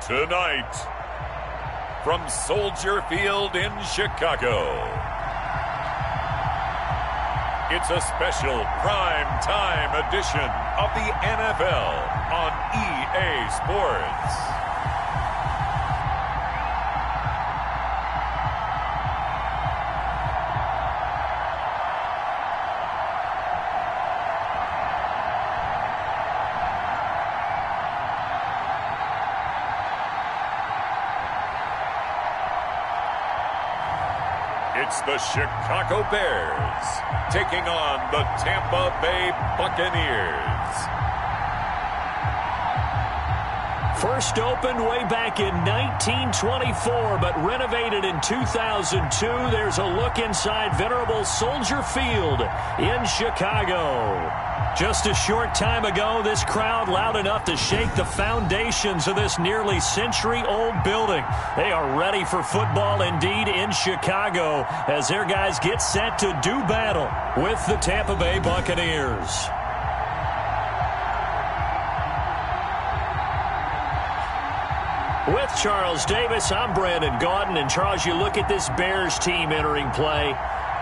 Tonight, from Soldier Field in Chicago, it's a special prime time edition of the NFL on EA Sports. It's the Chicago Bears taking on the Tampa Bay Buccaneers. First opened way back in 1924, but renovated in 2002. There's a look inside venerable Soldier Field in Chicago. Just a short time ago, this crowd loud enough to shake the foundations of this nearly century-old building. They are ready for football indeed in Chicago as their guys get set to do battle with the Tampa Bay Buccaneers. With Charles Davis, I'm Brandon Gaudin. And Charles, you look at this Bears team entering play.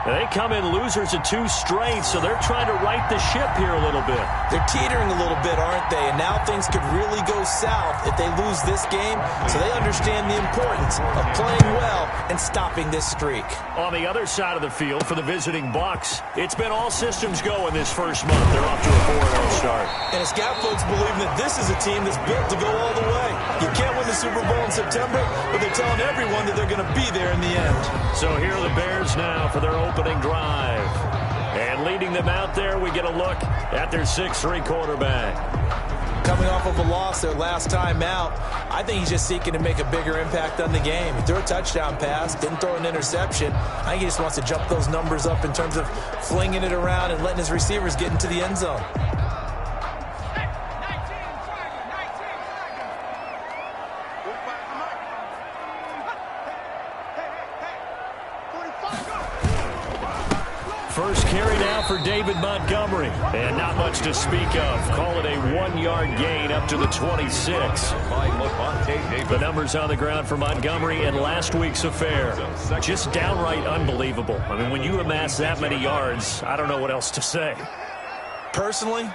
They come in losers of 2 straight, so they're trying to right the ship here a little bit. They're teetering a little bit, aren't they? And now things could really go south if they lose this game, so they understand the importance of playing well and stopping this streak. On the other side of the field for the visiting Bucs, it's been all systems go in this first month. They're off to a 4-0 start. And it's got folks believing that this is a team that's built to go all the way. You can't win the Super Bowl in September, but they're telling everyone that they're going to be there in the end. So here are the Bears now for their opening drive. And leading them out there, we get a look at their 6'3" quarterback. Coming off of a loss their last time out, I think he's just seeking to make a bigger impact on the game. He threw a touchdown pass, didn't throw an interception. I think he just wants to jump those numbers up in terms of flinging it around and letting his receivers get into the end zone. First carry now for David Montgomery. And not much to speak of. Call it a 1-yard gain up to the 26. The numbers on the ground for Montgomery in last week's affair. Just downright unbelievable. I mean, when you amass that many yards, I don't know what else to say. Personally,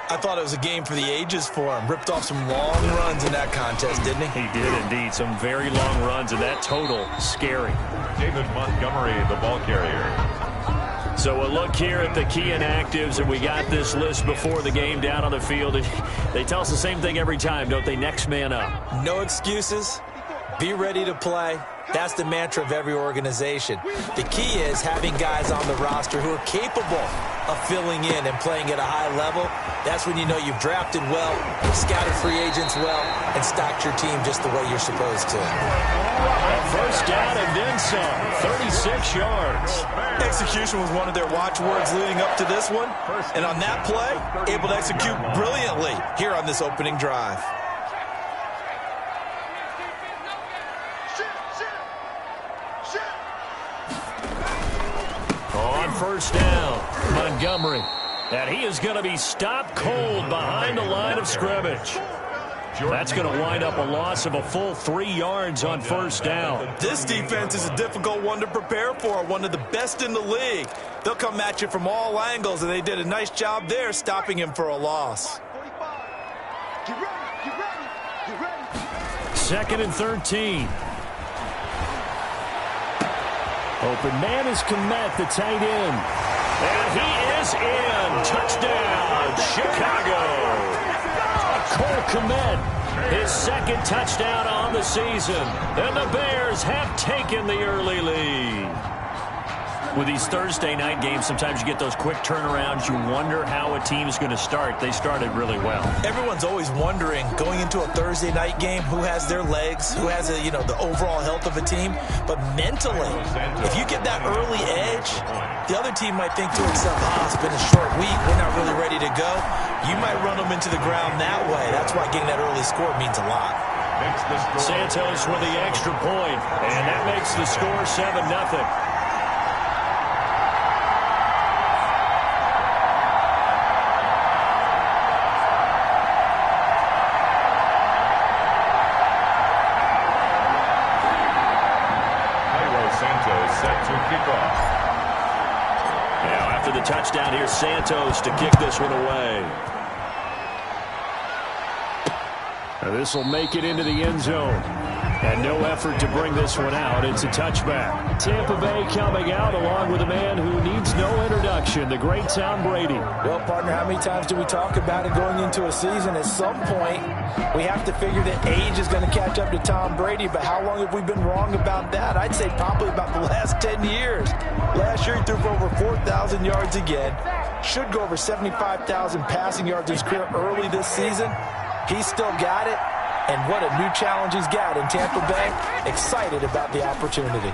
I thought it was a game for the ages for him. Ripped off some long runs in that contest, didn't he? He did indeed. Some very long runs, and that total, scary. David Montgomery, the ball carrier. So a look here at the key inactives, and we got this list before the game down on the field. And they tell us the same thing every time, don't they? Next man up. No excuses. Be ready to play. That's the mantra of every organization. The key is having guys on the roster who are capable of filling in and playing at a high level. That's when you know you've drafted well, scouted free agents well, and stocked your team just the way you're supposed to. First down and then some. 36 yards. Execution was one of their watchwords leading up to this one. And on that play, able to execute brilliantly here on this opening drive. On first down, Montgomery. And he is going to be stopped cold behind the line of scrimmage. That's going to wind up a loss of a full 3 yards on first down. This defense is a difficult one to prepare for, one of the best in the league. They'll come at you from all angles, and they did a nice job there stopping him for a loss. Second and 13. Open man is Kmet, the tight end. And he is in. Touchdown, Chicago. Cole Kmet, his second touchdown on the season. And the Bears have taken the early lead. With these Thursday night games, sometimes you get those quick turnarounds. You wonder how a team is going to start. They started really well. Everyone's always wondering, going into a Thursday night game, who has their legs, who has the overall health of a team. But mentally, if you get that early edge, the other team might think to itself, it's been a short week, we're not really ready to go. You might run them into the ground that way. That's why getting that early score means a lot. Santos with the extra point, and that makes the score 7-0. after the touchdown. Here's Santos to kick this one away. This will make it into the end zone. And no effort to bring this one out. It's a touchback. Tampa Bay coming out along with a man who needs no introduction, the great Tom Brady. Well, partner, how many times do we talk about it going into a season? At some point, we have to figure that age is going to catch up to Tom Brady. But how long have we been wrong about that? I'd say probably about the last 10 years. Last year, he threw for over 4,000 yards again. Should go over 75,000 passing yards in his career early this season. He's still got it. And what a new challenge he's got in Tampa Bay. Excited about the opportunity.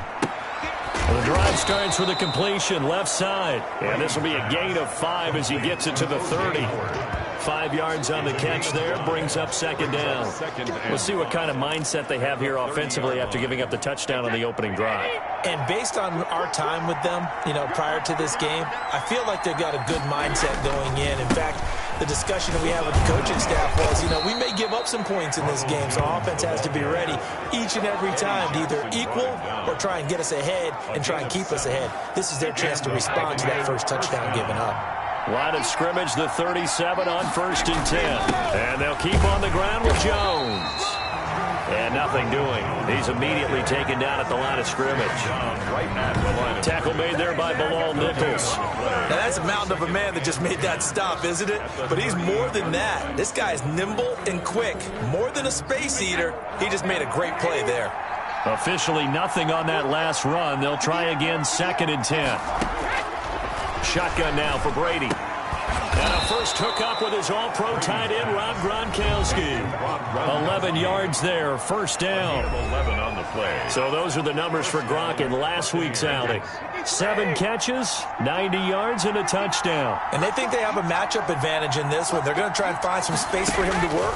Well, the drive starts with a completion left side. And this will be a gain of 5 as he gets it to the 30. 5 yards on the catch there, brings up second down. We'll see what kind of mindset they have here offensively after giving up the touchdown on the opening drive. And based on our time with them, prior to this game, I feel like they've got a good mindset going in. In fact, the discussion that we had with the coaching staff was, we may give up some points in this game, so our offense has to be ready each and every time to either equal or try and get us ahead and try and keep us ahead. This is their chance to respond to that first touchdown given up. Line of scrimmage, the 37 on 1st and 10. And they'll keep on the ground with Jones. And nothing doing. He's immediately taken down at the line of scrimmage. Tackle made there by Bilal Nichols. Now that's a mountain of a man that just made that stop, isn't it? But he's more than that. This guy is nimble and quick. More than a space eater. He just made a great play there. Officially nothing on that last run. They'll try again 2nd and 10. Shotgun now for Brady. And a first hookup with his all-pro tight end, Rob Gronkowski. 11 yards there, first down. 11 on the play. So those are the numbers for Gronk in last week's outing. 7 catches, 90 yards, and a touchdown. And they think they have a matchup advantage in this one. They're going to try and find some space for him to work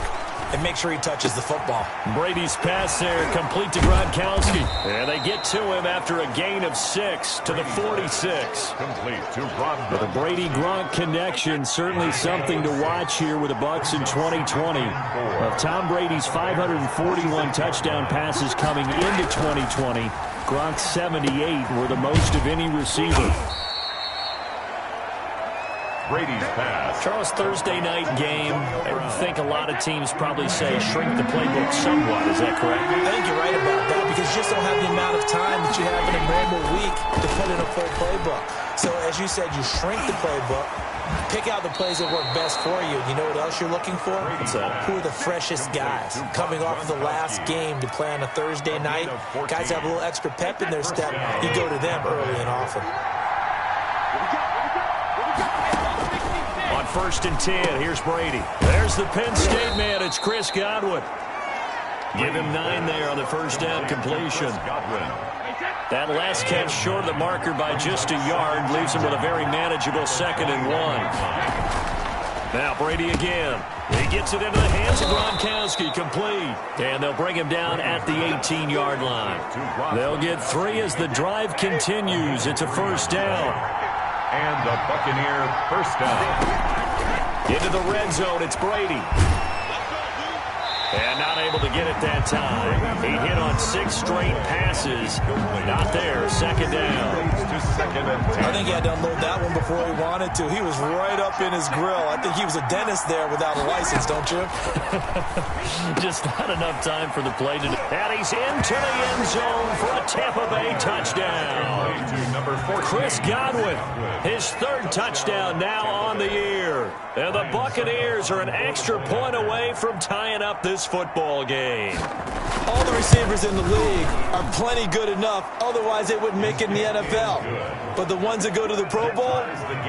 and make sure he touches the football. Brady's pass there, complete to Gronkowski. And they get to him after a gain of 6 to the 46. Complete to Gronk. The Brady-Gronk connection, certainly something to watch here with the Bucs in 2020. Of Tom Brady's 541 touchdown passes coming into 2020, Gronk's 78 were the most of any receiver. Brady's pass. Charles, Thursday night game, I think a lot of teams probably say shrink the playbook somewhat. Is that correct? I think you're right about that because you just don't have the amount of time that you have in a normal week to put in a full playbook. So, as you said, you shrink the playbook, pick out the plays that work best for you. You know what else you're looking for? Who are the freshest guys coming off of the last game to play on a Thursday night? Guys have a little extra pep in their step. You go to them early and often. On 1st and 10, here's Brady. There's the Penn State man. It's Chris Godwin. Give him 9 there on the first down completion. That last catch short of the marker by just a yard leaves him with a very manageable 2nd and 1. Now Brady again. He gets it into the hands of Gronkowski, complete. And they'll bring him down at the 18-yard line. They'll get 3 as the drive continues. It's a first down. And the Buccaneer first down. Into the red zone, it's Brady. And not able to get it that time. He hit on 6 straight passes. Not there, 2nd down. I think he had to unload that one before he wanted to. He was right up in his grill. I think he was a dentist there without a license, don't you? Just not enough time for the play to do. And he's into the end zone for a Tampa Bay touchdown. Chris Godwin, his 3rd touchdown now on the year. And the Buccaneers are an extra point away from tying up this football game. All the receivers in the league are plenty good enough, otherwise they wouldn't make it in the NFL. But the ones that go to the Pro Bowl,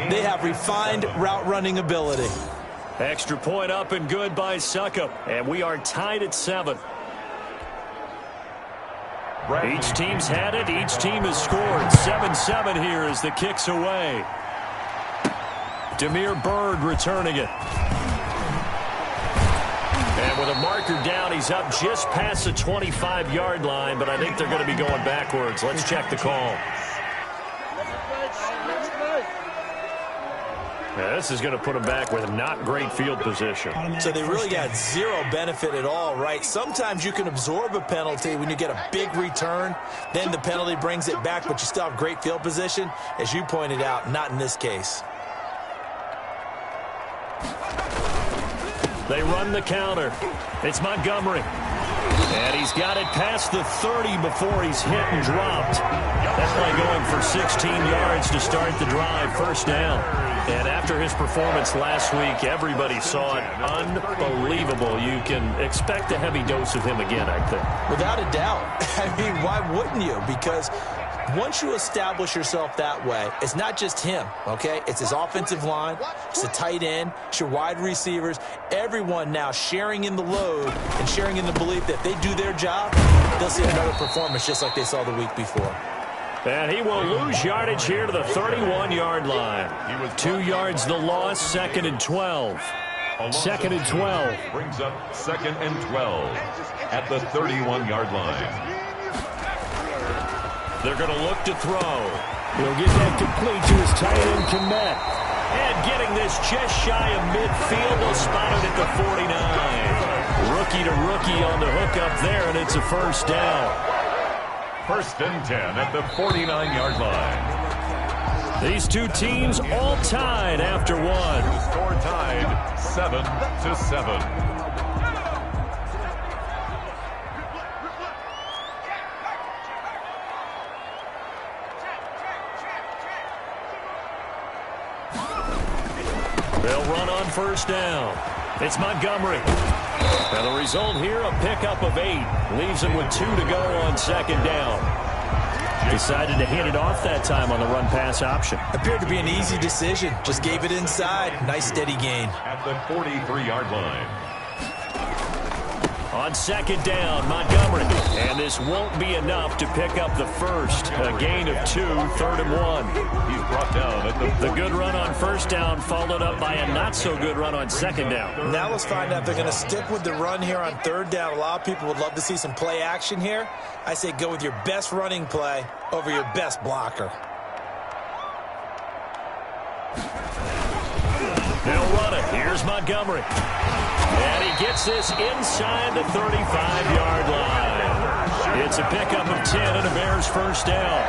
they have refined route running ability. Extra point up and good by Succop. And we are tied at 7. Each team's had it. Each team has scored. 7-7 here as the kick's away. Damiere Byrd returning it. And with a marker down, he's up just past the 25-yard line, but I think they're going to be going backwards. Let's check the call. Yeah, this is going to put them back with not great field position. So they really got zero benefit at all, right? Sometimes you can absorb a penalty when you get a big return. Then the penalty brings it back, but you still have great field position. As you pointed out, not in this case. They run the counter. It's Montgomery. And he's got it past the 30 before he's hit and dropped. That play going for 16 yards to start the drive, first down. And after his performance last week, everybody saw it unbelievable. You can expect a heavy dose of him again, I think. Without a doubt. I mean, why wouldn't you? Because once you establish yourself that way, it's not just him, okay? It's his offensive line, it's the tight end, it's your wide receivers, everyone now sharing in the load and sharing in the belief that if they do their job, they'll see another performance just like they saw the week before. And he will lose yardage here to the 31-yard line. 2 yards the loss, 2nd and 12. 2nd and 12. Brings up 2nd and 12 at the 31-yard line. They're going to look to throw. He'll get that complete to his tight end, Komet. And getting this just shy of midfield, they'll spot it at the 49. Rookie to rookie on the hook up there, and it's a first down. 1st and 10 at the 49-yard line. These two teams all tied after one. Score tied 7-7. They'll run on first down. It's Montgomery. And the result here, a pickup of 8. Leaves him with 2 to go on 2nd down. Decided to hit it off that time on the run-pass option. Appeared to be an easy decision. Just gave it inside. Nice steady gain. At the 43-yard line. On 2nd down, Montgomery. And this won't be enough to pick up the first. A gain of 2, 3rd and 1. He's brought down at the good run on first down, followed up by a not-so-good run on 2nd down. Now let's find out if they're going to stick with the run here on 3rd down. A lot of people would love to see some play action here. I say go with your best running play over your best blocker. They'll run it. Here's Montgomery. And he gets this inside the 35-yard line. It's a pickup of 10 and a Bears first down.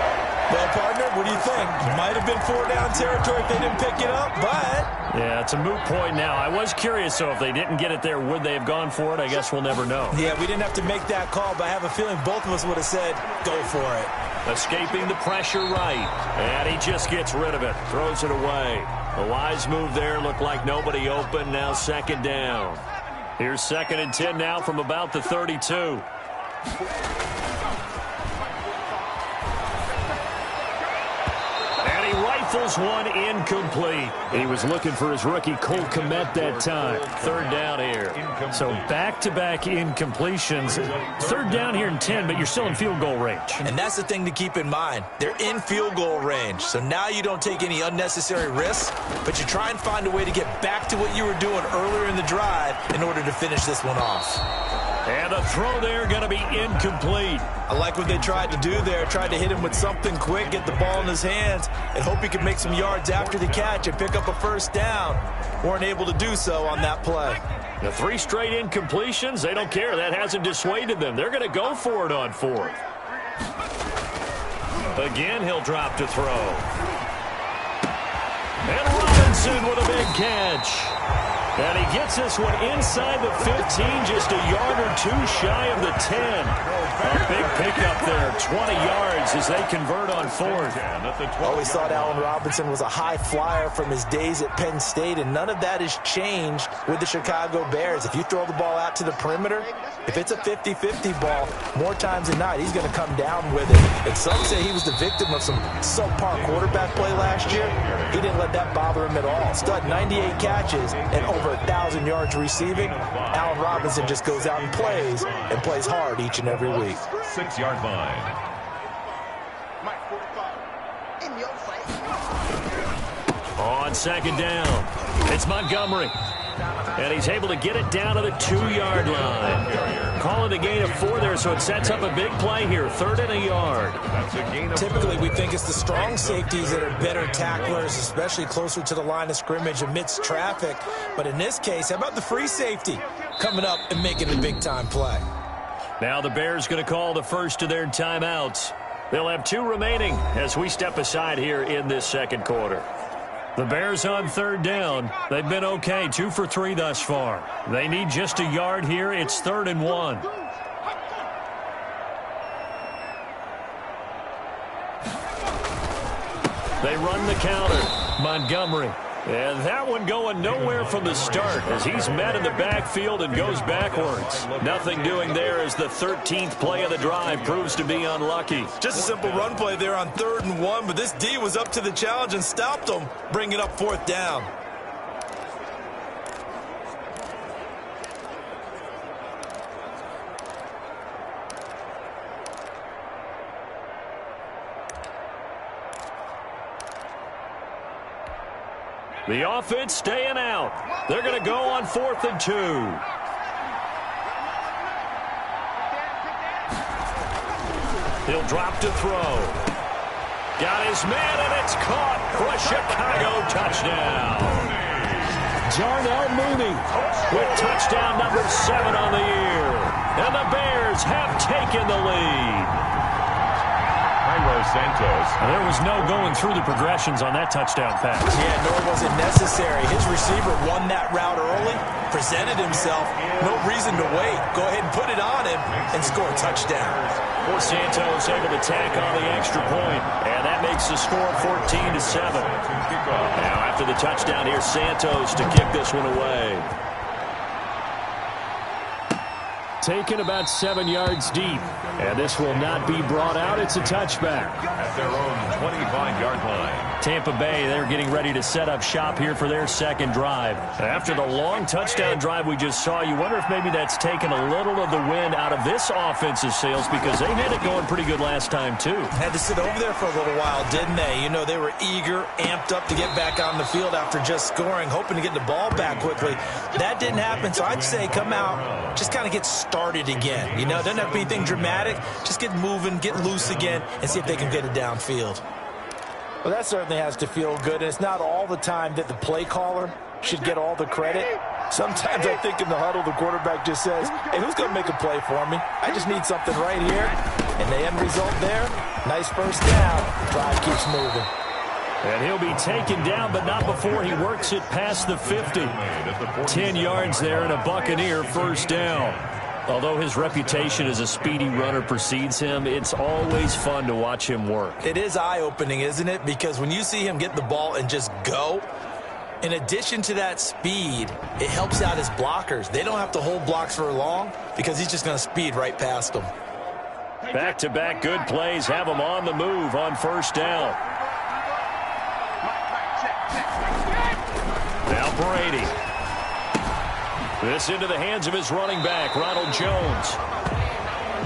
Well, partner, what do you think? Might have been 4-down territory if they didn't pick it up, but... Yeah, it's a moot point now. I was curious, so if they didn't get it there, would they have gone for it? I guess we'll never know. Yeah, we didn't have to make that call, but I have a feeling both of us would have said, go for it. Escaping the pressure right. And he just gets rid of it. Throws it away. A wise move there. Looked like nobody open. Now 2nd down. Here's 2nd and 10 now from about the 32. And he rifles one incomplete. He was looking for his rookie Cole Kmet that time. 3rd down here. So back-to-back incompletions. 3rd down here in 10, but you're still in field goal range. And that's the thing to keep in mind. They're in field goal range. So now you don't take any unnecessary risks, but you try and find a way to get back to what you were doing earlier in the drive in order to finish this one off. And a throw there going to be incomplete. I like what they tried to do there. Tried to hit him with something quick, get the ball in his hands, and hope he could make some yards after the catch and pick up a first down. Weren't able to do so on that play. The 3 straight incompletions, they don't care. That hasn't dissuaded them. They're going to go for it on 4th. Again, he'll drop to throw. And Robinson with a big catch. And he gets this one inside the 15, just a yard or 2 shy of the 10. A big pickup there, 20 yards as they convert on 4th. Always thought Allen Robinson was a high flyer from his days at Penn State, and none of that has changed with the Chicago Bears. If you throw the ball out to the perimeter, if it's a 50-50 ball, more times than not, he's going to come down with it. And some say he was the victim of some subpar quarterback play last year. He didn't let that bother him at all. Stud 98 catches and over 1,000 yards receiving. Allen Robinson just goes out and plays hard each and every week. 6-yard line. On 2nd down, it's Montgomery. And he's able to get it down to the 2-yard line. Call it a gain of 4 there, so it sets up a big play here. 3rd and a yard. Typically, we think it's the strong safeties that are better tacklers, especially closer to the line of scrimmage amidst traffic. But in this case, how about the free safety coming up and making the big-time play? Now the Bears going to call the first of their timeouts. They'll have 2 remaining as we step aside here in this second quarter. The Bears on 3rd down. They've been okay, 2 for 3 thus far. They need just a yard here. It's 3rd and 1. They run the counter. Montgomery. And that one going nowhere from the start as he's met in the backfield and goes backwards. Nothing doing there as the 13th play of the drive proves to be unlucky. Just a simple run play there on 3rd and 1, but this D was up to the challenge and stopped him, bringing up 4th down. The offense staying out. They're going to go on 4th and 2. He'll drop to throw. Got his man, and it's caught for a Chicago touchdown. Jarnell Mooney With touchdown number 7 on the year. And the Bears have taken the lead. Santos. There was no going through the progressions on that touchdown pass. Yeah, nor was it necessary. His receiver won that route early, presented himself. No reason to wait. Go ahead and put it on him and score a touchdown. Santos able to tack on the extra point, and that makes the score 14-7. Now after the touchdown, here's Santos to kick this one away. taken about 7 yards deep. And this will not be brought out. It's a touchback. At their own 25-yard line. Tampa Bay, they're getting ready to set up shop here for their second drive. After the long touchdown drive we just saw, you wonder if maybe that's taken a little of the wind out of this offensive sails, because they had it going pretty good last time, too. Had to sit over there for a little while, didn't they? You know, they were eager, amped up to get back on the field after just scoring, hoping to get the ball back quickly. That didn't happen, so I'd say come out, just kind of get started again. You know, it doesn't have to be anything dramatic. Just get moving, get loose again, and see if they can get it downfield. Well, that certainly has to feel good, and it's not all the time that the play caller should get all the credit. Sometimes I think in the huddle, the quarterback just says, hey, who's going to make a play for me? I just need something right here. And the end result there, nice first down. Drive keeps moving. And he'll be taken down, but not before he works it past the 50. 10 yards there and a Buccaneer first down. Although his reputation as a speedy runner precedes him, it's always fun to watch him work. It is eye-opening, isn't it? Because when you see him get the ball and just go, in addition to that speed, it helps out his blockers. They don't have to hold blocks for long because he's just going to speed right past them. Back-to-back good plays have him on the move on first down. Now Brady. This into the hands of his running back, Ronald Jones.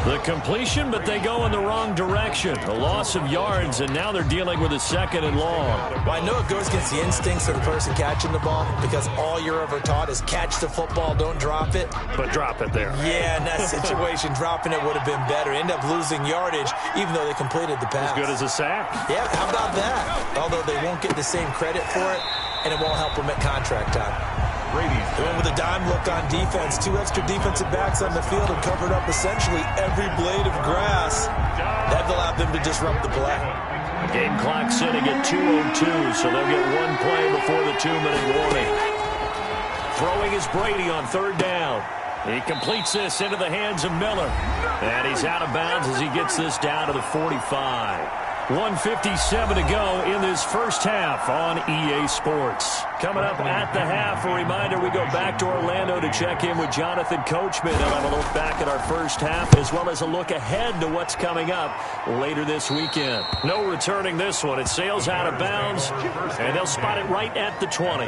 The completion, but they go in the wrong direction. A loss of yards, and now they're dealing with a second and long. Well, I know it goes against the instincts of the person catching the ball, because all you're ever taught is catch the football, don't drop it. But drop it there. Yeah, in that situation, dropping it would have been better. End up losing yardage, even though they completed the pass. As good as a sack. Yeah, how about that? Although they won't get the same credit for it, and it won't help them at contract time. Going with a dime look on defense. 2 extra defensive backs on the field and covered up essentially every blade of grass. That allowed them to disrupt the play. Game clock sitting at 2:02, so they'll get one play before the 2-minute warning. Throwing is Brady on third down. He completes this into the hands of Miller. And he's out of bounds as he gets this down to the 45. 1:57 to go in this first half on EA Sports. Coming up at the half, a reminder, we go back to Orlando to check in with Jonathan Coachman and have a look back at our first half, as well as a look ahead to what's coming up later this weekend. No returning this one. It sails out of bounds, and they'll spot it right at the 20.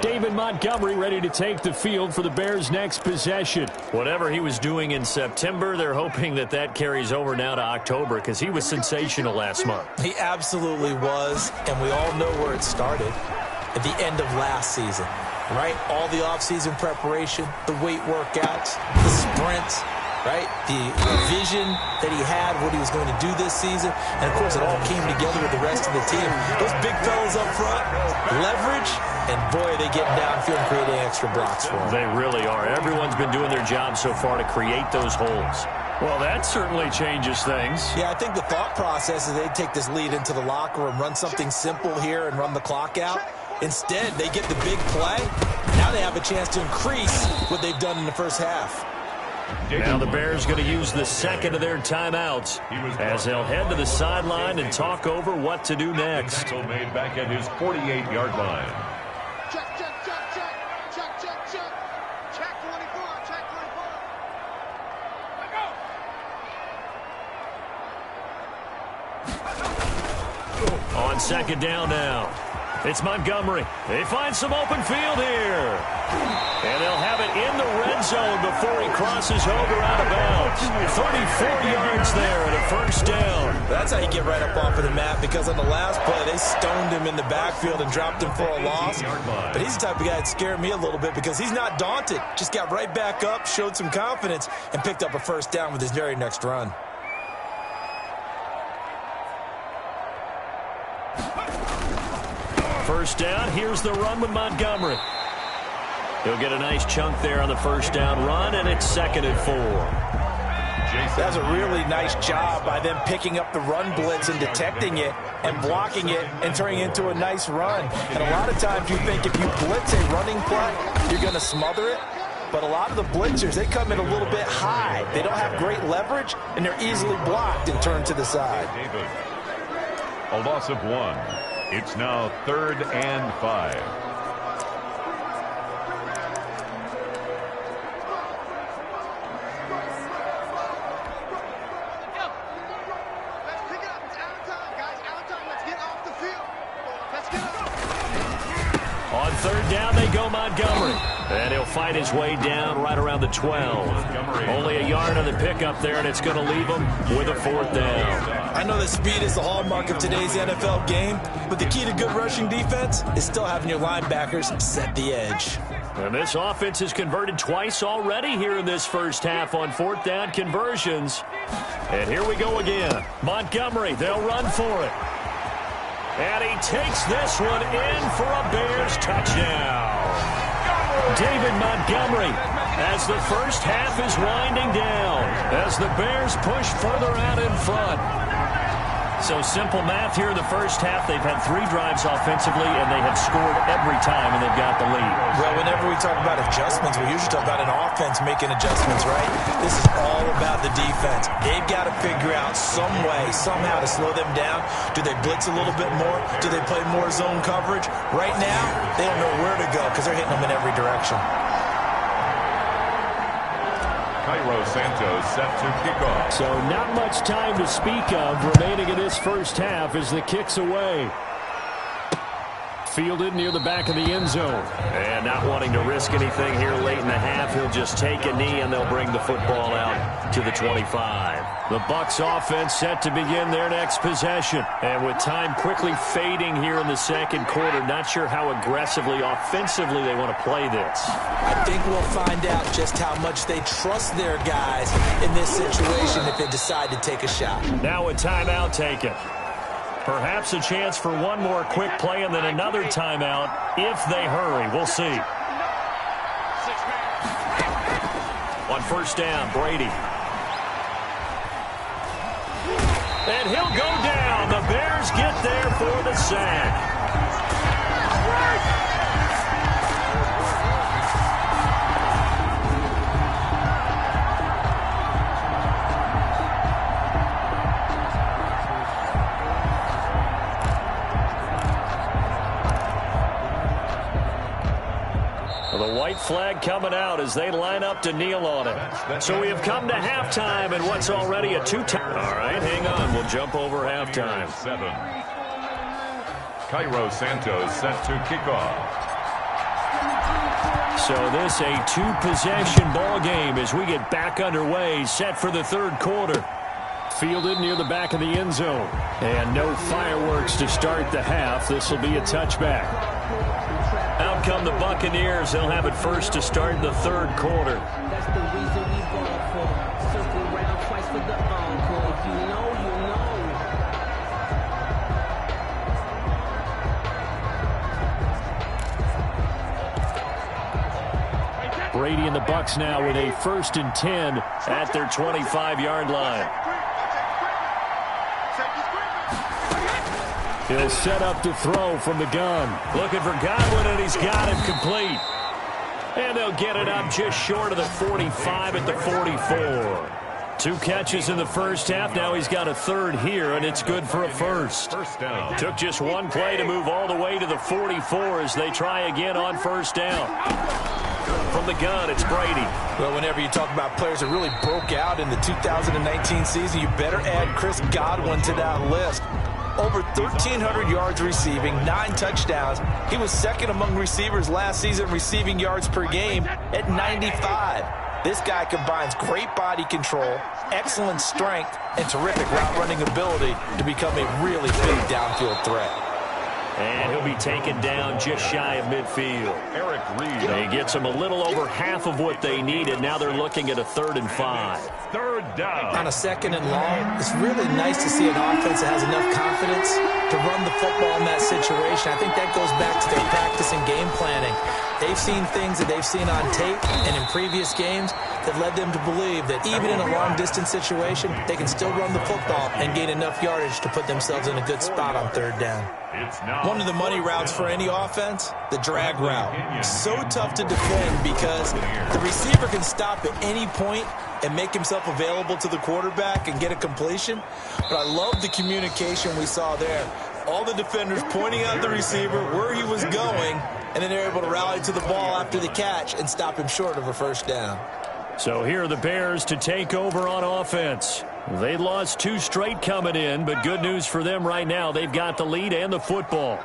David Montgomery ready to take the field for the Bears' next possession. Whatever he was doing in September, they're hoping that that carries over now to October, because he was sensational last month. He absolutely was, and we all know where it started. At the end of last season. right? All the offseason preparation, the weight workouts, the sprints, right? The vision that he had, what he was going to do this season. And, of course, it all came together with the rest of the team. Those big fellas up front, leverage, and, boy, are they getting downfield and creating extra blocks for them. They really are. Everyone's been doing their job so far to create those holes. Well, that certainly changes things. Yeah, I think the thought process is they take this lead into the locker room, run something simple here and run the clock out. Instead, they get the big play. Now they have a chance to increase what they've done in the first half. Now the Bears going to use the second of their timeouts as they'll head to the sideline and talk over what to do next. Made back at his 48-yard line. Check, check, check, check. Check, check, check. Check 24, check 24. Let go. On second down now. It's Montgomery. They find some open field here. And they'll have it in the red zone before he crosses over out of bounds. 34 yards there and a first down. That's how you get right up off of the map, because on the last play, they stoned him in the backfield and dropped him for a loss. But he's the type of guy that scared me a little bit because he's not daunted. Just got right back up, showed some confidence, and picked up a first down with his very next run. First down, here's the run with Montgomery. He'll get a nice chunk there on the first down run, and it's 2nd and 4. That's a really nice job by them picking up the run blitz and detecting it and blocking it and turning it into a nice run. And a lot of times you think if you blitz a running play, you're going to smother it. But a lot of the blitzers, they come in a little bit high. They don't have great leverage, and they're easily blocked and turned to the side. A loss of 1. It's now 3rd and 5. Let's pick it up. It's out of time, guys. Out of time. Let's get off the field. Let's get up. On third down, they go Montgomery. And he'll fight his way down right around the 12. Only a yard on the pickup there, and it's going to leave him with a 4th down. I know that speed is the hallmark of today's NFL game, but the key to good rushing defense is still having your linebackers set the edge. And this offense has converted twice already here in this first half on 4th down conversions. And here we go again. Montgomery, they'll run for it. And he takes this one in for a Bears touchdown. David Montgomery, as the first half is winding down, as the Bears push further out in front. So simple math here in the first half. They've had 3 drives offensively, and they have scored every time, and they've got the lead. Well, whenever we talk about adjustments, we usually talk about an offense making adjustments, right? This is all about the defense. They've got to figure out some way, somehow to slow them down. Do they blitz a little bit more? Do they play more zone coverage? Right now, they don't know where to go because they're hitting them in every direction. Santos set to kick off. So not much time to speak of remaining in this first half as the kick's away. Fielded near the back of the end zone. And not wanting to risk anything here late in the half, he'll just take a knee, and they'll bring the football out to the 25. The Bucs offense set to begin their next possession. And with time quickly fading here in the second quarter, not sure how aggressively, offensively they want to play this. I think we'll find out just how much they trust their guys in this situation if they decide to take a shot. Now a timeout taken. Perhaps a chance for one more quick play and then another timeout if they hurry. We'll see. On first down, Brady. And he'll go down. The Bears get there for the sack. The white flag coming out as they line up to kneel on it. So we have come to halftime and what's already a two-time. All right, hang on. We'll jump over halftime. 7. Cairo Santos set to kick off. So this a 2-possession ball game as we get back underway, set for the third quarter. Fielded near the back of the end zone. And no fireworks to start the half. This will be a touchback. Out come the Buccaneers. They'll have it first to start the third quarter. That's the reason we ball for. Circle round twice for the encore. If you know, you know. Brady and the Bucs now with a 1st and 10 at their 25-yard line. He'll set up to throw from the gun. Looking for Godwin, and he's got it complete. And they'll get it up just short of the 45 at the 44. 2 catches in the first half. Now he's got a third here, and it's good for a first. First down. Took just one play to move all the way to the 44 as they try again on first down. From the gun, it's Brady. Well, whenever you talk about players that really broke out in the 2019 season, you better add Chris Godwin to that list. Over 1,300 yards receiving, 9 touchdowns. He was second among receivers last season receiving yards per game at 95. This guy combines great body control, excellent strength, and terrific route running ability to become a really big downfield threat. And he'll be taken down just shy of midfield. Eric Reed. He gets them a little over half of what they needed. Now they're looking at a 3rd and 5. Third down. On a 2nd and long, it's really nice to see an offense that has enough confidence to run the football in that situation. I think that goes back to their practice and game planning. They've seen things that they've seen on tape and in previous games that led them to believe that even in a long-distance situation, they can still run the football and gain enough yardage to put themselves in a good spot on 3rd down. One of the money routes for any offense, the drag route. So tough to defend because the receiver can stop at any point and make himself available to the quarterback and get a completion. But I love the communication we saw there. All the defenders pointing out the receiver where he was going, and then they're able to rally to the ball after the catch and stop him short of a first down. So here are the Bears to take over on offense. They lost 2 straight coming in, but good news for them right now. They've got the lead and the football.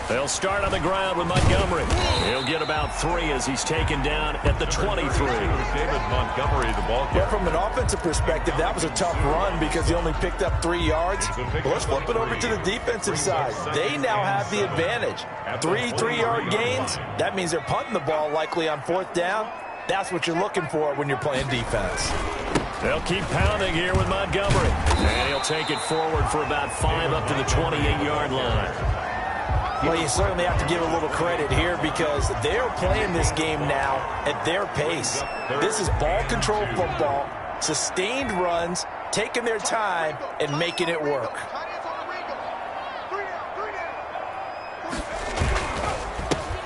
They'll start on the ground with Montgomery. He'll get about 3 as he's taken down at the 23. David Montgomery, the ball Well, from an offensive perspective, that was a tough run because he only picked up 3 yards. But let's flip it over to the defensive side. They now have the advantage. 3 3-yard gains. That means they're punting the ball likely on 4th down. That's what you're looking for when you're playing defense. They'll keep pounding here with Montgomery. And he'll take it forward for about 5 up to the 28-yard line. Well, you certainly have to give a little credit here because they're playing this game now at their pace. This is ball control football, sustained runs, taking their time, and making it work.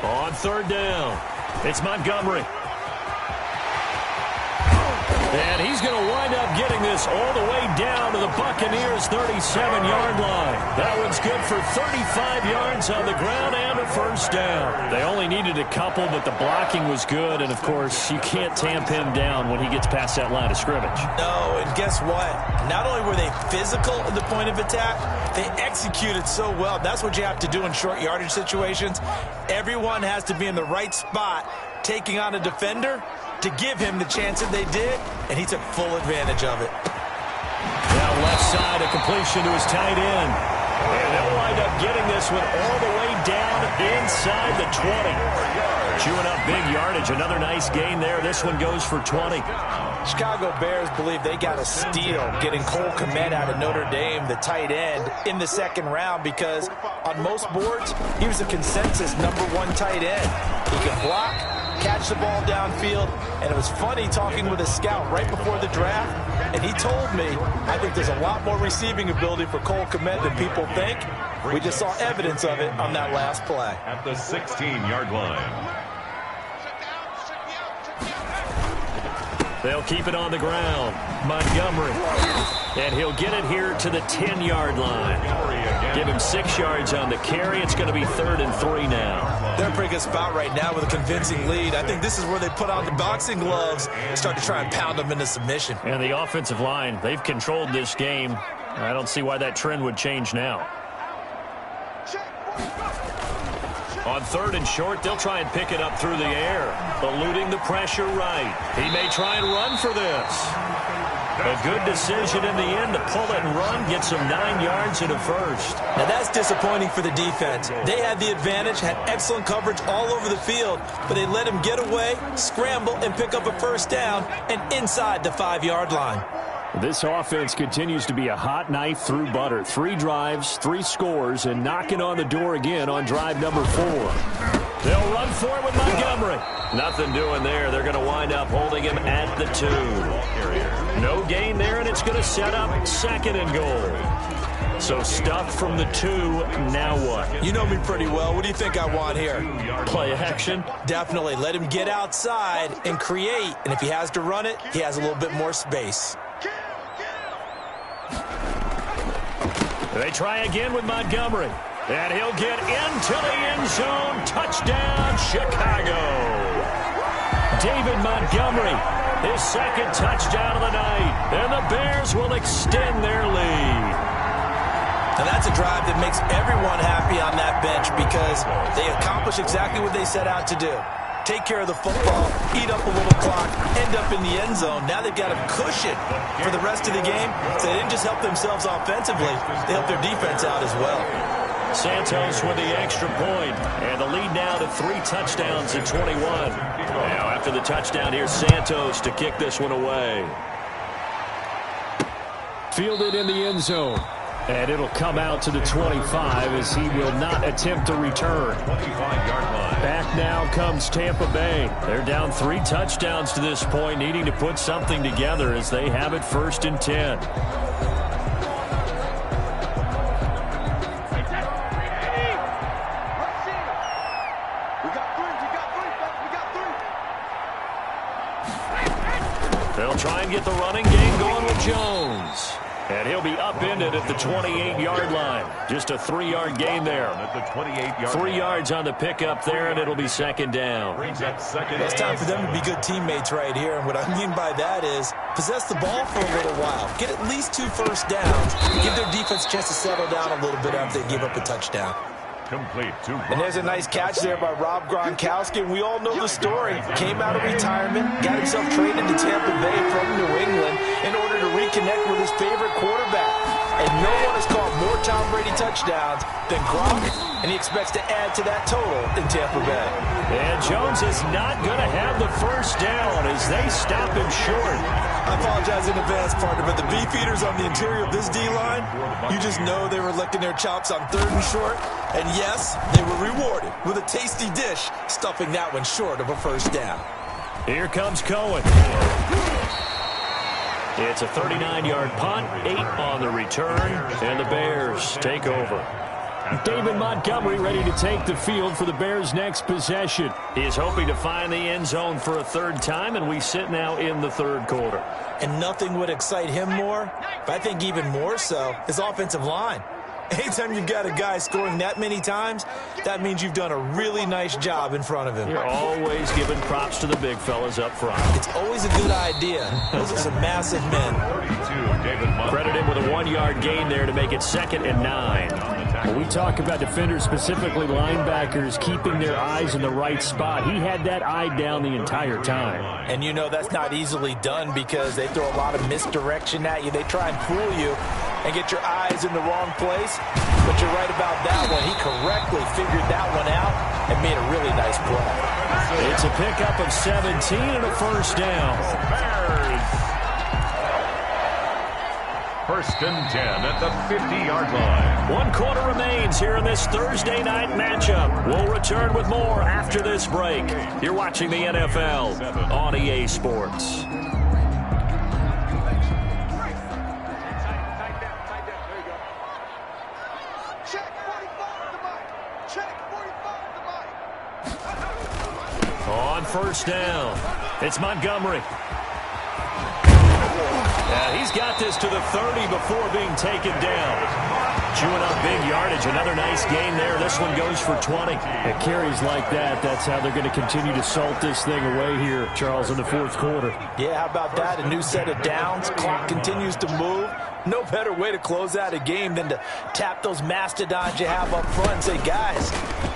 On 3rd down, it's Montgomery. And he's going to wind up getting this all the way down to the Buccaneers' 37-yard line. That one's good for 35 yards on the ground and a first down. They only needed a couple, but the blocking was good. And, of course, you can't tamp him down when he gets past that line of scrimmage. No, and guess what? Not only were they physical at the point of attack, they executed so well. That's what you have to do in short yardage situations. Everyone has to be in the right spot, taking on a defender to give him the chance that they did, and he took full advantage of it. Now left side, a completion to his tight end. And they'll wind up getting this one all the way down inside the 20. Chewing up big yardage. Another nice gain there. This one goes for 20. Chicago Bears believe they got a steal getting Cole Kmet out of Notre Dame, the tight end, in the 2nd round because on most boards, he was a consensus #1 tight end. He can block, catch the ball downfield, and it was funny talking with a scout right before the draft, and he told me, I think there's a lot more receiving ability for Cole Kmet than people think. We just saw evidence of it on that last play. At the 16-yard line. They'll keep it on the ground. Montgomery. And he'll get it here to the 10-yard line. Give him 6 yards on the carry. It's going to be 3rd and 3 now. They're in a pretty good spot right now with a convincing lead. I think this is where they put on the boxing gloves and start to try and pound them into submission. And the offensive line, they've controlled this game. I don't see why that trend would change now. On 3rd and short, they'll try and pick it up through the air. Eluding the pressure right. He may try and run for this. A good decision in the end to pull it and run, get some 9 yards and a first. Now that's disappointing for the defense. They had the advantage, had excellent coverage all over the field, but they let him get away, scramble, and pick up a first down and inside the 5-yard line. This offense continues to be a hot knife through butter. 3 drives, 3 scores, and knocking on the door again on drive number 4. They'll run for it with Montgomery. Nothing doing there. They're going to wind up holding him at the 2. No gain there, and it's going to set up 2nd and goal. So stuffed from the 2, now what? You know me pretty well. What do you think I want here? Play action? Definitely. Let him get outside and create. And if he has to run it, he has a little bit more space. They try again with Montgomery. And he'll get into the end zone. Touchdown, Chicago. David Montgomery, his 2nd touchdown of the night. And the Bears will extend their lead. And that's a drive that makes everyone happy on that bench because they accomplish exactly what they set out to do. Take care of the football, eat up a little clock, end up in the end zone. Now they've got a cushion for the rest of the game. So they didn't just help themselves offensively, they helped their defense out as well. Santos with the extra point, and the lead now to 3 touchdowns at 21. Now after the touchdown, here's Santos to kick this one away. Fielded in the end zone. And it'll come out to the 25 as he will not attempt to return. 25-yard line. Back now comes Tampa Bay. They're down 3 touchdowns to this point, needing to put something together as they have it 1st and 10. They'll try and get the running game going with Jones. And he'll be upended at the 28-yard line. Just a 3-yard gain there. At the 28-yard 3 yards on the pickup there, and it'll be 2nd down. It's time for them to be good teammates right here. And what I mean by that is possess the ball for a little while. Get at least 2 first downs. Give their defense a chance to settle down a little bit after they give up a touchdown. Complete to And there's a nice catch there by Rob Gronkowski. And we all know the story. Came out of retirement, got himself traded to Tampa Bay from New England in order to reconnect with his favorite quarterback. And no one has caught more Tom Brady touchdowns than Gronk, and he expects to add to that total in Tampa Bay. And Jones is not going to have the first down as they stop him short. I apologize in advance, partner, but the beef eaters on the interior of this D-line, you just know they were licking their chops on 3rd and short. And yes, they were rewarded with a tasty dish, stuffing that one short of a first down. Here comes Cohen. It's a 39-yard punt, 8 on the return, and the Bears take over. David Montgomery ready to take the field for the Bears' next possession. He is hoping to find the end zone for a 3rd time, and we sit now in the 3rd quarter. And nothing would excite him more, but I think even more so, his offensive line. Anytime you've got a guy scoring that many times, that means you've done a really nice job in front of him. You're always giving props to the big fellas up front. It's always a good idea. Those are some massive men. 32, David Montgomery. Credit him with a 1-yard gain there to make it 2nd and 9. When we talk about defenders, specifically linebackers, keeping their eyes in the right spot, he had that eye down the entire time. And you know that's not easily done because they throw a lot of misdirection at you. They try and fool you and get your eyes in the wrong place. But you're right about that one. He correctly figured that one out and made a really nice play. It's a pickup of 17 and a first down. Bears. 1st and 10 at the 50-yard line. 1 quarter remains here in this Thursday night matchup. We'll return with more after this break. You're watching the NFL on EA Sports. On first down, it's Montgomery. He's got this to the 30 before being taken down. Chewing up big yardage. Another nice gain there. This one goes for 20. At carries like that, that's how they're going to continue to salt this thing away here, Charles, in the 4th quarter. Yeah, how about that? A new set of downs. Clock continues to move. No better way to close out a game than to tap those mastodons you have up front and say, guys,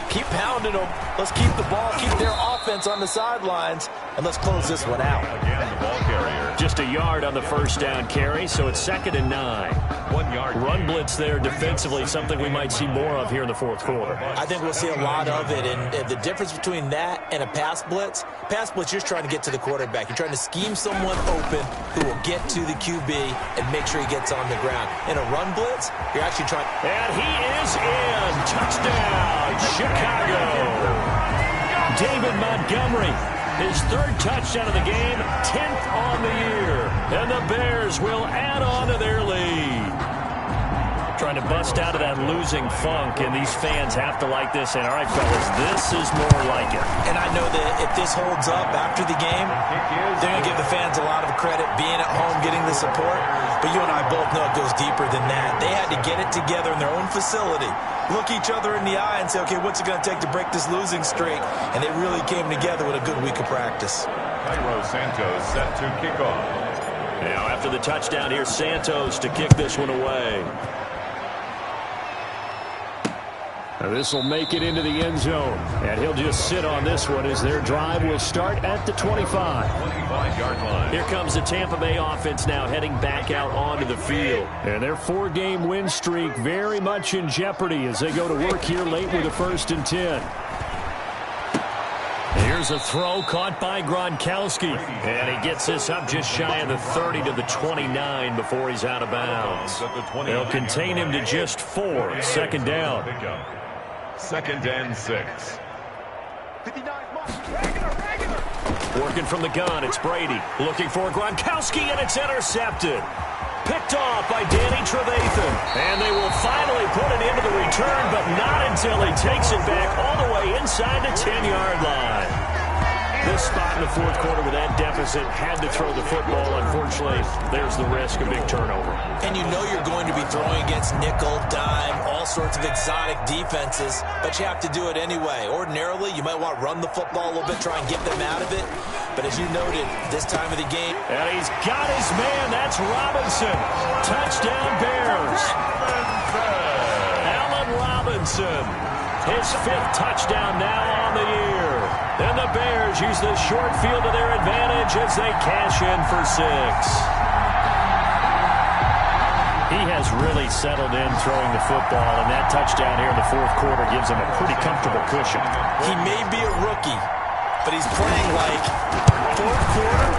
keep pounding them. Let's keep the ball, keep their offense on the sidelines, and let's close this one out. Again, the ball carrier. Just a yard on the first down carry, so it's 2nd and 9. 1 yard. Run blitz there defensively, something we might see more of here in the fourth quarter. I think we'll see a lot of it, and the difference between that and a pass blitz, you're just trying to get to the quarterback. You're trying to scheme someone open who will get to the QB and make sure he gets on the ground. In a run blitz, you're actually trying. And he is in. Touchdown, Chicago. David Montgomery, his 3rd touchdown of the game, 10th on the year. And the Bears will add on to their lead. Trying to bust out of that losing funk, and these fans have to like this. And all right, fellas, this is more like it. And I know that if this holds up after the game, they're going to give the fans a lot of credit being at home, getting the support. But you and I both know it goes deeper than that. They had to get it together in their own facility, look each other in the eye and say, okay, what's it going to take to break this losing streak? And they really came together with a good week of practice. Cairo Santos set to kick off. Now after the touchdown, here's Santos to kick this one away. This will make it into the end zone, and he'll just sit on this one as their drive will start at the 25. 25-yard line. Here comes the Tampa Bay offense now heading back out onto the field. And their 4-game win streak very much in jeopardy as they go to work here late with a 1st and 10. Here's a throw caught by Gronkowski. And he gets this up just shy of the 30 to the 29 before he's out of bounds. They'll contain him to just 4. 2nd down. 2nd and 6. Working from the gun, it's Brady. Looking for Gronkowski, and it's intercepted. Picked off by Danny Trevathan. And they will finally put it into the return, but not until he takes it back all the way inside the 10-yard line. This spot in the fourth quarter with that deficit had to throw the football. Unfortunately, there's the risk of big turnover. And you know you're going to be throwing against nickel, dime, all sorts of exotic defenses, but you have to do it anyway. Ordinarily, you might want to run the football a little bit, try and get them out of it. But as you noted, this time of the game. And he's got his man. That's Robinson. Touchdown, Bears. Allen Robinson. His 5th touchdown now on the year. And the Bears use the short field to their advantage as they cash in for 6. He has really settled in throwing the football, and that touchdown here in the fourth quarter gives him a pretty comfortable cushion. He may be a rookie, but he's playing like fourth quarter,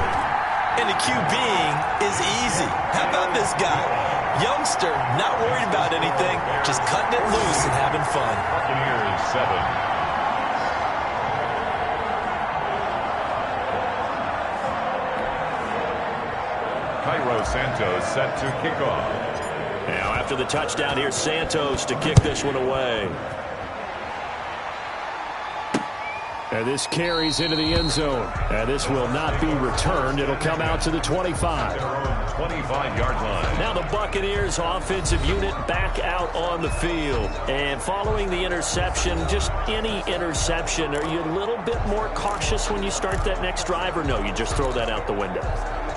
and the QBing is easy. How about this guy? Youngster, not worried about anything, just cutting it loose and having fun. Buccaneers 7. Cairo Santos set to kick off. Now after the touchdown, here's Santos to kick this one away. And this carries into the end zone. And this will not be returned. It'll come out to the 25. 25-yard line. Now the Buccaneers offensive unit back out on the field. And following the interception, just any interception, are you a little bit more cautious when you start that next drive, or no, you just throw that out the window?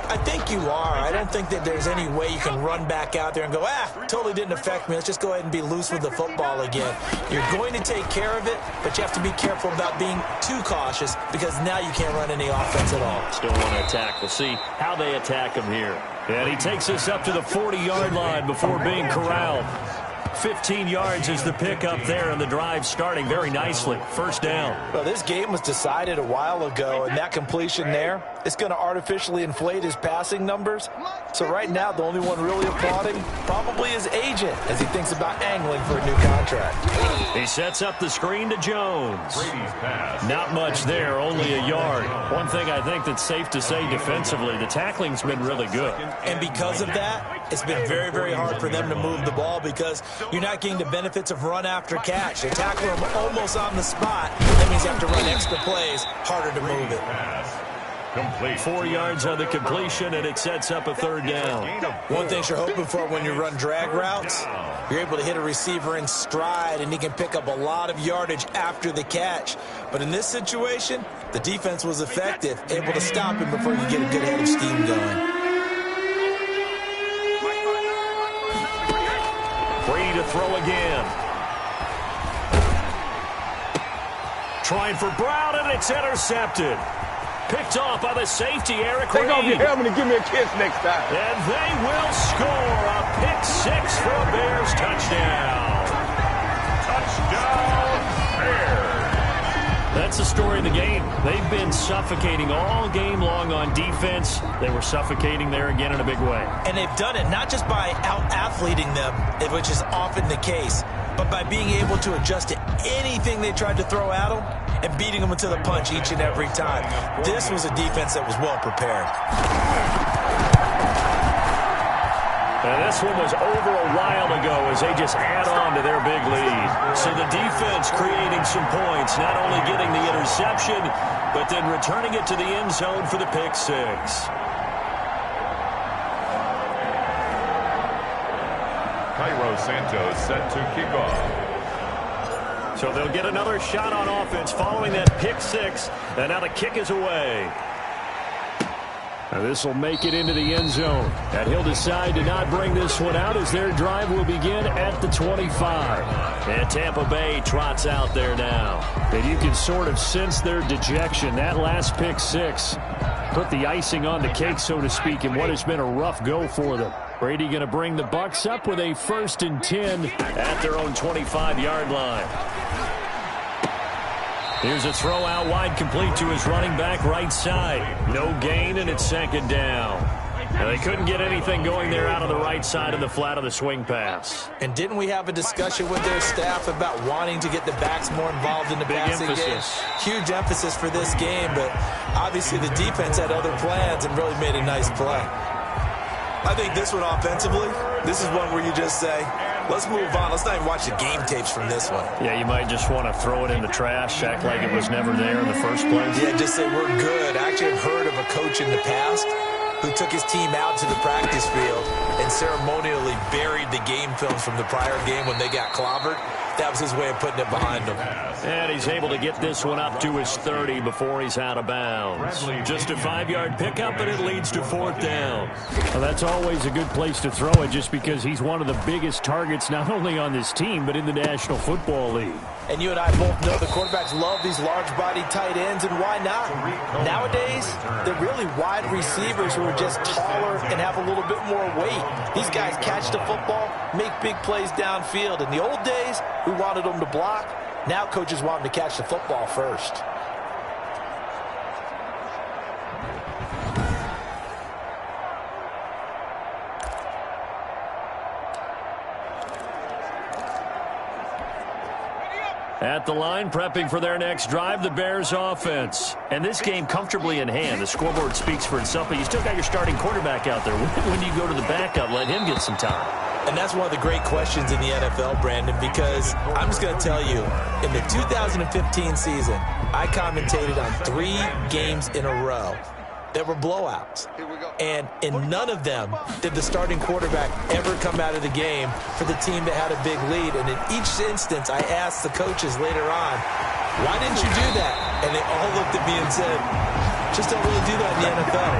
I think you are. I don't think that there's any way you can run back out there and go, totally didn't affect me. Let's just go ahead and be loose with the football again. You're going to take care of it, but you have to be careful about being too cautious because now you can't run any offense at all. Still want to attack. We'll see how they attack him here. And he takes us up to the 40-yard line before being corralled. 15 yards is the pickup there, and the drive starting very nicely. First down. Well, this game was decided a while ago, and that completion there, it's going to artificially inflate his passing numbers. So right now, the only one really applauding probably his agent as he thinks about angling for a new contract. He sets up the screen to Jones. Brady's pass. Not much there, only a yard. One thing I think that's safe to say defensively, the tackling's been really good. And because of that, it's been very, very hard for them to move the ball because you're not getting the benefits of run after catch. They tackle him almost on the spot. That means you have to run extra plays, harder to move it. Complete. 4 yards on the completion, and it sets up a third down. One thing you're hoping for when you run drag routes, you're able to hit a receiver in stride, and he can pick up a lot of yardage after the catch. But in this situation, the defense was effective, able to stop him before you get a good head of steam going. Brady to throw again. Trying for Brown, and it's intercepted. Picked off by the safety, Eric Take off your Reed. helmet and give me a kiss next time. And they will score a pick six for a Bears touchdown. Touchdown, Bears. That's the story of the game. They've been suffocating all game long on defense. They were suffocating there again in a big way. And they've done it not just by out-athleting them, which is often the case, but by being able to adjust to anything they tried to throw at them and beating them into the punch each and every time. This was a defense that was well prepared. And this one was over a while ago as they just add on to their big lead. So the defense creating some points, not only getting the interception, but then returning it to the end zone for the pick six. Cairo Santos set to kick off. So they'll get another shot on offense following that pick six. And now the kick is away. Now this will make it into the end zone. And he'll decide to not bring this one out as their drive will begin at the 25. And Tampa Bay trots out there now. And you can sort of sense their dejection. That last pick six put the icing on the cake, so to speak, in what has been a rough go for them. Brady going to bring the Bucs up with a 1st and 10 at their own 25-yard line. Here's a throw out wide, complete to his running back right side. No gain, and it's 2nd down. Now, they couldn't get anything going there out of the right side of the flat of the swing pass. And didn't we have a discussion with their staff about wanting to get the backs more involved in the passing game? Huge emphasis for this game, but obviously the defense had other plans and really made a nice play. I think this one offensively, this is one where you just say, let's move on. Let's not even watch the game tapes from this one. Yeah, you might just want to throw it in the trash, act like it was never there in the first place. Yeah, just say we're good. I actually have heard of a coach in the past who took his team out to the practice field and ceremonially buried the game films from the prior game when they got clobbered. That was his way of putting it behind him. And he's able to get this one up to his 30 before he's out of bounds. Just a 5-yard pickup, and it leads to 4th down. Well, that's always a good place to throw it just because he's one of the biggest targets not only on this team but in the National Football League. And you and I both know the quarterbacks love these large-body tight ends, and why not? Nowadays, they're really wide receivers who are just taller and have a little bit more weight. These guys catch the football, make big plays downfield. In the old days, we wanted them to block. Now coaches want them to catch the football first. At the line, prepping for their next drive, the Bears offense. And this game comfortably in hand. The scoreboard speaks for itself, but you still got your starting quarterback out there. When do you go to the backup? Let him get some time. And that's one of the great questions in the NFL, Brandon, because I'm just going to tell you, in the 2015 season, I commentated on 3 games in a row that were blowouts. And in none of them did the starting quarterback ever come out of the game for the team that had a big lead. And in each instance, I asked the coaches later on, why didn't you do that? And they all looked at me and said, just don't really do that in the NFL.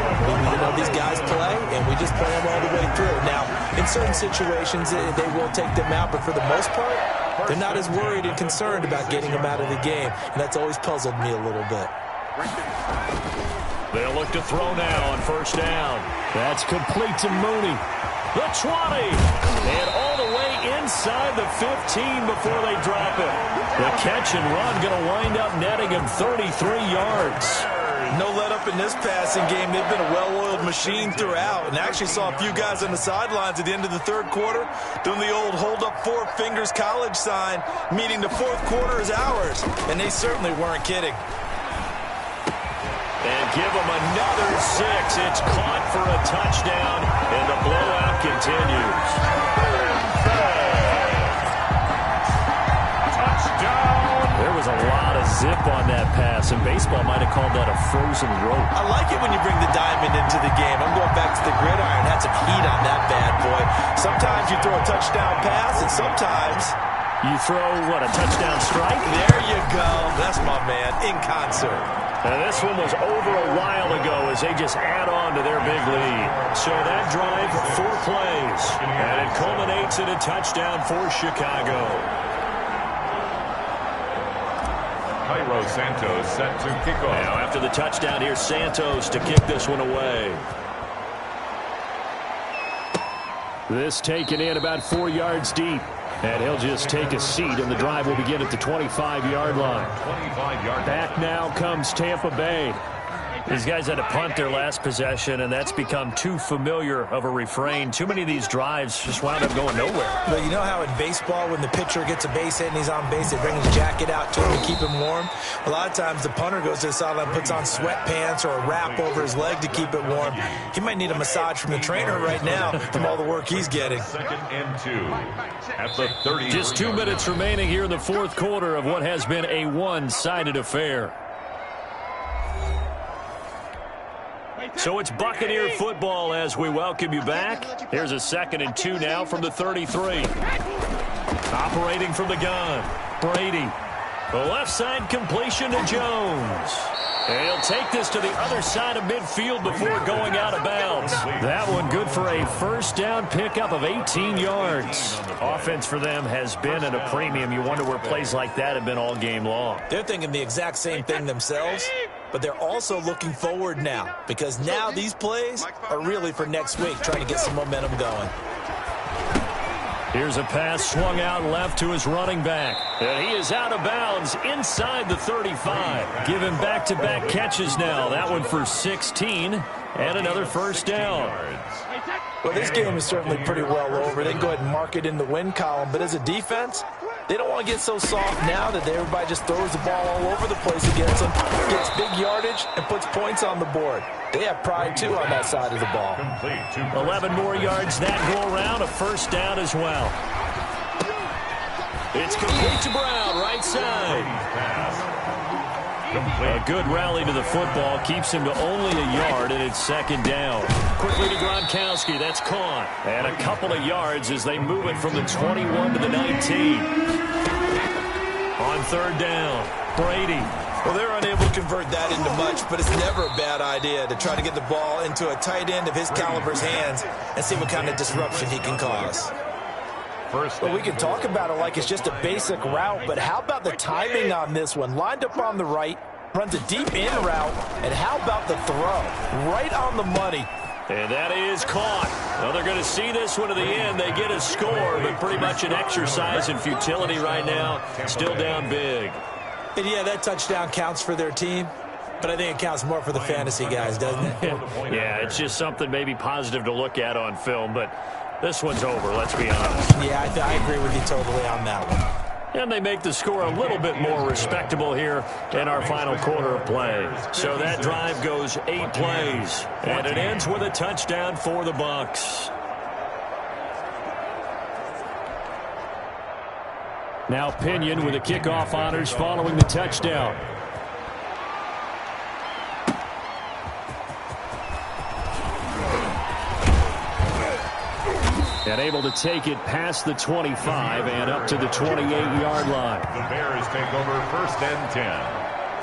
You know, these guys play, and we just play them all the way through. Now, in certain situations, they will take them out, but for the most part, they're not as worried and concerned about getting them out of the game. And that's always puzzled me a little bit. They'll look to throw now on 1st down. That's complete to Mooney. The 20. And all the way inside the 15 before they drop it. The catch and run going to wind up netting him 33 yards. No let up in this passing game. They've been a well-oiled machine throughout. And actually saw a few guys on the sidelines at the end of the 3rd quarter doing the old hold up 4 fingers college sign, meaning the 4th quarter is ours. And they certainly weren't kidding. And give them another 6. It's caught for a touchdown, and the blowout continues. Touchdown. There was a lot of zip on that pass, and baseball might have called that a frozen rope. I like it when you bring the diamond into the game. I'm going back to the gridiron. Had some heat on that bad boy. Sometimes you throw a touchdown pass, and sometimes you throw, what, a touchdown strike? There you go. That's my man, in concert. And this one was over a while ago as they just add on to their big lead. So that drive, 4 plays, and it culminates in a touchdown for Chicago. Cairo Santos set to kick off. Now after the touchdown, here's Santos to kick this one away. This taken in about 4 yards deep. And he'll just take a seat, and the drive will begin at the 25-yard line. Back now comes Tampa Bay. These guys had to punt their last possession, and that's become too familiar of a refrain. Too many of these drives just wound up going nowhere. But you know how in baseball, when the pitcher gets a base hit and he's on base, they bring his jacket out to him to keep him warm? A lot of times the punter goes to the sideline, puts on sweatpants or a wrap over his leg to keep it warm. He might need a massage from the trainer right now from all the work he's getting. 2nd and 2 at the 30. Just 2 minutes remaining here in the fourth quarter of what has been a one-sided affair. So it's Buccaneer football as we welcome you back. Here's a 2nd and 2 now from the 33. Operating from the gun, Brady. The left side completion to Jones. And he'll take this to the other side of midfield before going out of bounds. That one good for a first down pickup of 18 yards. Offense for them has been at a premium. You wonder where plays like that have been all game long. They're thinking the exact same thing themselves, but they're also looking forward now because now these plays are really for next week, trying to get some momentum going. Here's a pass swung out left to his running back. And he is out of bounds inside the 35. Giving back-to-back catches now. That one for 16 and another first down. Well, this game is certainly pretty well over. They can go ahead and mark it in the win column. But as a defense, they don't want to get so soft now that everybody just throws the ball all over the place against them, gets big yardage, and puts points on the board. They have pride, too, on that side of the ball. 11 more yards that go around, a first down as well. It's complete to Brown, right side. A good rally to the football keeps him to only a yard, and it's 2nd down. Quickly to Gronkowski, that's caught. And a couple of yards as they move it from the 21 to the 19. On 3rd down, Brady. Well, they're unable to convert that into much, but it's never a bad idea to try to get the ball into a tight end of his caliber's hands and see what kind of disruption he can cause. Well, we can talk about it like it's just a basic route, but how about the timing on this one? Lined up on the right, runs a deep in route, and how about the throw? Right on the money. And that is caught. Well, they're going to see this one to the end. They get a score, but pretty much an exercise in futility right now. Still down big. And yeah, that touchdown counts for their team, but I think it counts more for the fantasy guys, doesn't it? Yeah, it's just something maybe positive to look at on film, but this one's over, let's be honest. Yeah, I agree with you totally on that one. And they make the score a little bit more respectable here in our final quarter of play. So that drive goes 8 plays, and it ends with a touchdown for the Bucs. Now Pinion with the kickoff honors following the touchdown. And able to take it past the 25 and up to the 28-yard line. The Bears take over 1st and 10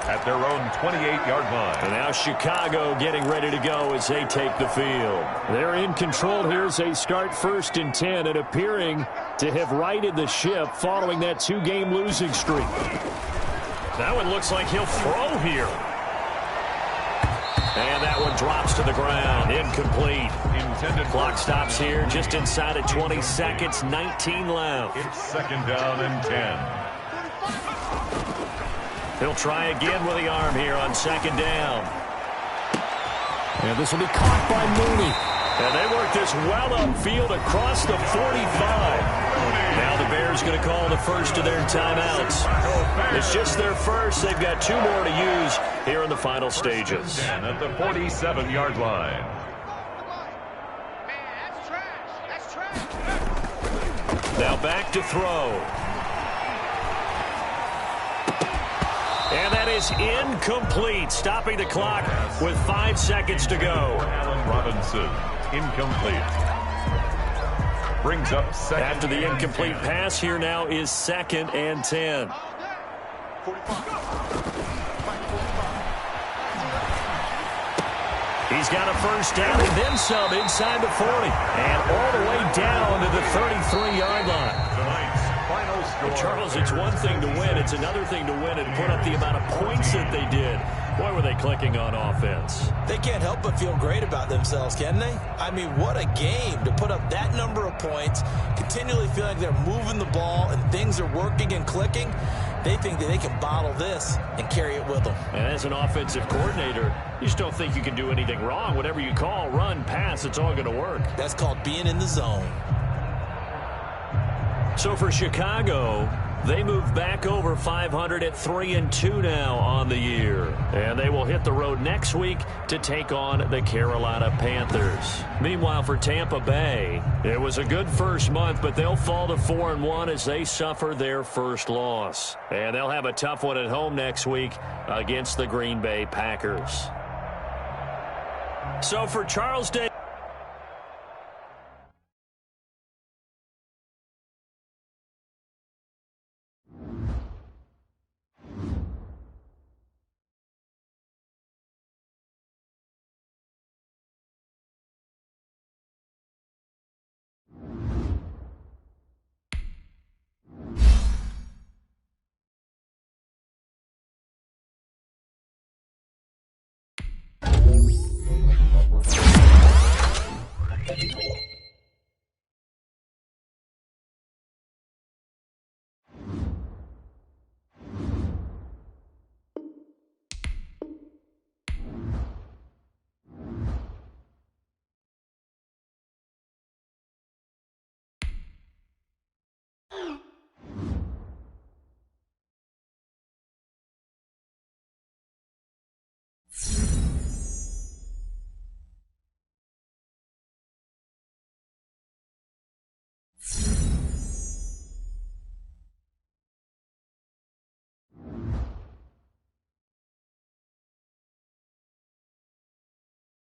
at their own 28-yard line. And now Chicago getting ready to go as they take the field. They're in control here as they start 1st and 10 and appearing to have righted the ship following that 2-game losing streak. That one looks like he'll throw here. And that one drops to the ground. Incomplete. Intended clock stops here just inside of 20 seconds. 19 left. It's 2nd down and 10. He'll try again with the arm here on 2nd down. And this will be caught by Mooney. And they work this well upfield across the 45. Now the Bears going to call the first of their timeouts. It's just their first. They've got 2 more to use here in the final stages. And at the 47-yard line. Now back to throw. And that is incomplete, stopping the clock with 5 seconds to go. Allen Robinson, incomplete. Brings up 2nd. After the incomplete pass, here now is 2nd and 10. He's got a first down and then some inside the 40. And all the way down to the 33-yard line. Tonight's final score. The Charles, it's one thing to win. It's another thing to win and put up the amount of points that they did. Boy, were they clicking on offense. They can't help but feel great about themselves, can they? I mean, what a game to put up that number of points, continually feeling like they're moving the ball and things are working and clicking. They think that they can bottle this and carry it with them. And as an offensive coordinator, you just don't think you can do anything wrong. Whatever you call, run, pass, it's all going to work. That's called being in the zone. So for Chicago, they move back over 500 at 3-2 now on the year. And they will hit the road next week to take on the Carolina Panthers. Meanwhile, for Tampa Bay, it was a good first month, but they'll fall to 4-1 as they suffer their first loss. And they'll have a tough one at home next week against the Green Bay Packers. So for Charles Day.